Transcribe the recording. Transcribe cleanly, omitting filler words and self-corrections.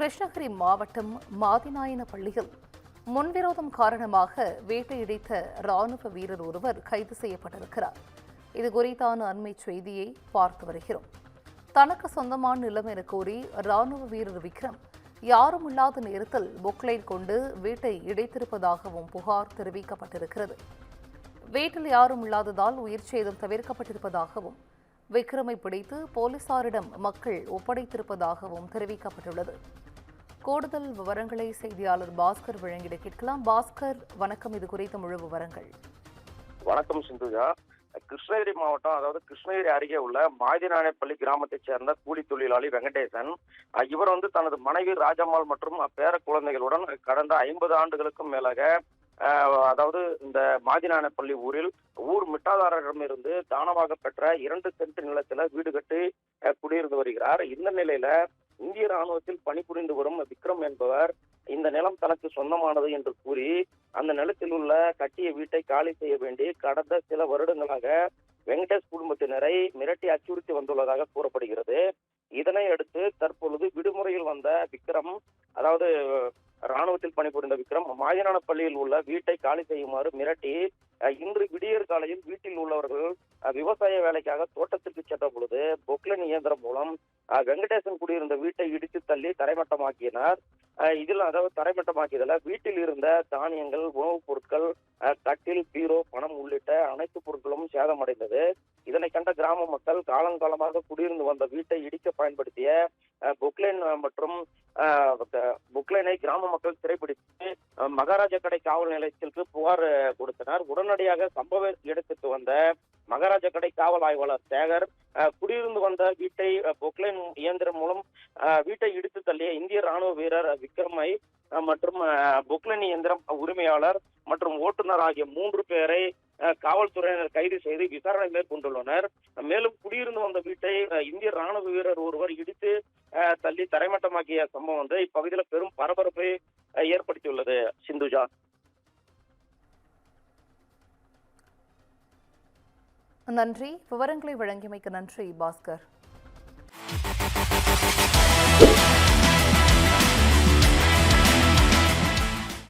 கிருஷ்ணகிரி மாவட்டம் மாதிநாயனப்பள்ளியில் முன்விரோதம் காரணமாக வேட்டையடித்த ராணுவ வீரர் ஒருவர் கைது செய்யப்பட்டிருக்கிறார். இது குறித்தான அண்மை செய்தியை பார்த்து வருகிறோம். தனக்கு சொந்தமான நிலம் என கூறி ராணுவ வீரர் விக்ரம் யாரும் இல்லாத நேரத்தில் பொக்லைன் கொண்டு வீட்டை இடைத்திருப்பதாகவும் புகார் தெரிவிக்கப்பட்டிருக்கிறது. வீட்டில் யாரும் இல்லாததால் உயிர் சேதம் தவிர்க்கப்பட்டிருப்பதாகவும் விக்ரமை பிடித்து போலீசாரிடம் மக்கள் ஒப்படைத்திருப்பதாகவும் தெரிவிக்கப்பட்டுள்ளது. கூடுதல் விவரங்களை செய்தியாளர் பாஸ்கர் வழங்கிட கேட்கலாம். பாஸ்கர், வணக்கம். இது குறித்த முழு விவரங்கள். வணக்கம் சிந்துஜா. கிருஷ்ணகிரி மாவட்டம், அதாவது கிருஷ்ணகிரி அருகே உள்ள மாதிநாயனப்பள்ளி கிராமத்தைச் சேர்ந்த கூலி தொழிலாளி வெங்கடேசன், இவர் தனது மனைவி ராஜம்மாள் மற்றும் பேர குழந்தைகளுடன் கடந்த 50 ஆண்டுகளுக்கும் மேலாக அதாவது இந்த மாதிநாயனப்பள்ளி ஊர் மிட்டாதாரரிடமிருந்து தானமாக பெற்ற 2 சென்ட் நிலத்துல வீடு கட்டி குடியிருந்து வருகிறார். இந்த நிலையில இந்திய ராணுவத்தில் பணிபுரிந்து வரும் விக்ரம் என்பவர் இந்த நிலம் தனக்கு சொந்தமானது என்று கூறி அந்த நிலத்தில் உள்ள கட்டிய வீட்டை காலி செய்ய வேண்டி கடந்த சில வருடங்களாக வெங்கடேஷ் குடும்பத்தினரை மிரட்டி அச்சுறுத்தி வந்துள்ளதாக கூறப்படுகிறது. இதனை அடுத்து தற்பொழுது விடுமுறையில் வந்த விக்ரம், அதாவது ராணுவத்தில் பணிபுரிந்த விக்ரம், மாதிநாயனப்பள்ளியில் உள்ள வீட்டை காலி செய்யுமாறு மிரட்டி இன்று விடியற் காலையில் வீட்டில் உள்ளவர்கள் விவசாய வேலைக்காக தோட்டத்திற்கு சென்ற பொழுது பொக்லைன் இயந்திரம் மூலம் வெங்கடேசன் குடியிருந்த வீட்டை இடித்து தள்ளி தரைமட்டமாக்கினார். தரைமட்டமாக்கியதில் வீட்டில் இருந்த தானியங்கள், உணவுப் பொருட்கள், கட்டில், பீரோ, பணம் உள்ளிட்ட அனைத்து பொருட்களும் சேதமடைந்தது. இதனை கண்ட கிராம மக்கள் காலங்காலமாக குடியிருந்து வந்த வீட்டை இடிக்க பயன்படுத்திய பொக்லைனை கிராம மக்கள் சிறைப்பிடித்து மகாராஜா கடை காவல் நிலையத்திற்கு புகார் கொடுத்தனர். உடனடியாக சம்பவ இடத்திற்கு வந்த மகாராஜா கடை காவல் ஆய்வாளர் சேகர் குடியிருந்து வந்த வீட்டை பொக்லைன் இயந்திரம் மூலம் வீட்டை இடித்து தள்ளிய இந்திய ராணுவ வீரர் விக்ரமை மற்றும் பொக்லைன் இயந்திரம் உரிமையாளர் மற்றும் ஓட்டுநர் ஆகிய 3 பேரை காவல்துறையினர் கைது செய்து விசாரணை மேற்கொண்டுள்ளனர். மேலும் குடியிருந்து வந்த வீட்டை இந்திய ராணுவ வீரர் ஒருவர் இடித்து தள்ளி தரைமட்டமாக்கிய சம்பவம் இப்பகுதியில் பெரும் பரபரப்பை ஏற்படுத்தியுள்ளது. சிந்துஜா, நன்றி. விவரங்களை வழங்கியமைக்கு நன்றி பாஸ்கர்.